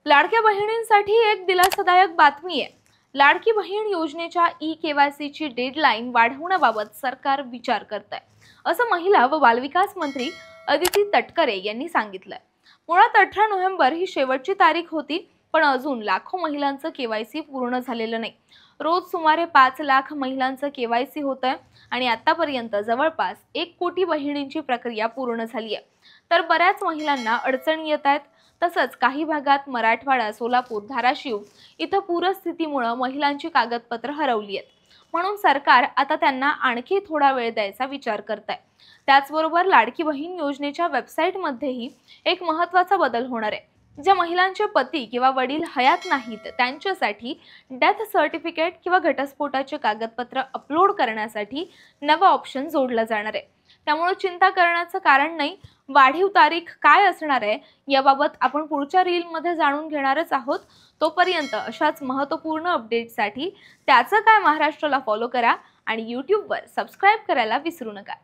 लाडक्या बहिणींसाठी एक दिलासादायक बातमी आहे। लाडकी बहीण योजनेच्या ई-केवायसीची डेडलाईन वाढवण्याबाबत सरकार विचार करत आहे, असं महिला व बालविकास मंत्री अदिती तटकरे यांनी सांगितलंय। मुळात 18 नोव्हेंबर ही शेवटची तारीख होती, पण अजून लाखो महिलांचं केवायसी पूर्ण झालेलं नाही। रोज सुमारे 5 लाख महिलांचं केवायसी होतंय आणि आतापर्यंत जवळपास 1 कोटी बहिणींची प्रक्रिया पूर्ण झाली आहे। तर बऱ्याच महिलांना अडचणी येत आहेत। तसंच काही भागात मराठवाडा, सोलापूर, धाराशिव इथं पूरस्थितीमुळे महिलांची कागदपत्र हरवली आहेत। म्हणून सरकार आता त्यांना आणखी थोडा वेळ द्यायचा विचार करत आहे। त्याचबरोबर लाडकी बहीण योजनेच्या वेबसाईटमध्येही एक महत्त्वाचा बदल होणार आहे। ज्या महिलांचे पती किंवा वडील हयात नाहीत त्यांच्यासाठी डेथ सर्टिफिकेट किंवा घटस्फोटाचे कागदपत्र अपलोड करण्यासाठी नवा ऑप्शन जोडला जाणार आहे। त्यामुळे चिंता करण्याचं कारण नाही। वाढीव तारीख काय असणार आहे याबाबत आपण पुढच्या रीलमध्ये जाणून घेणारच आहोत। तोपर्यंत अशाच महत्त्वपूर्ण अपडेट्ससाठी त्याचं काय महाराष्ट्राला फॉलो करा आणि YouTubeवर सबस्क्राइब करायला विसरू नका।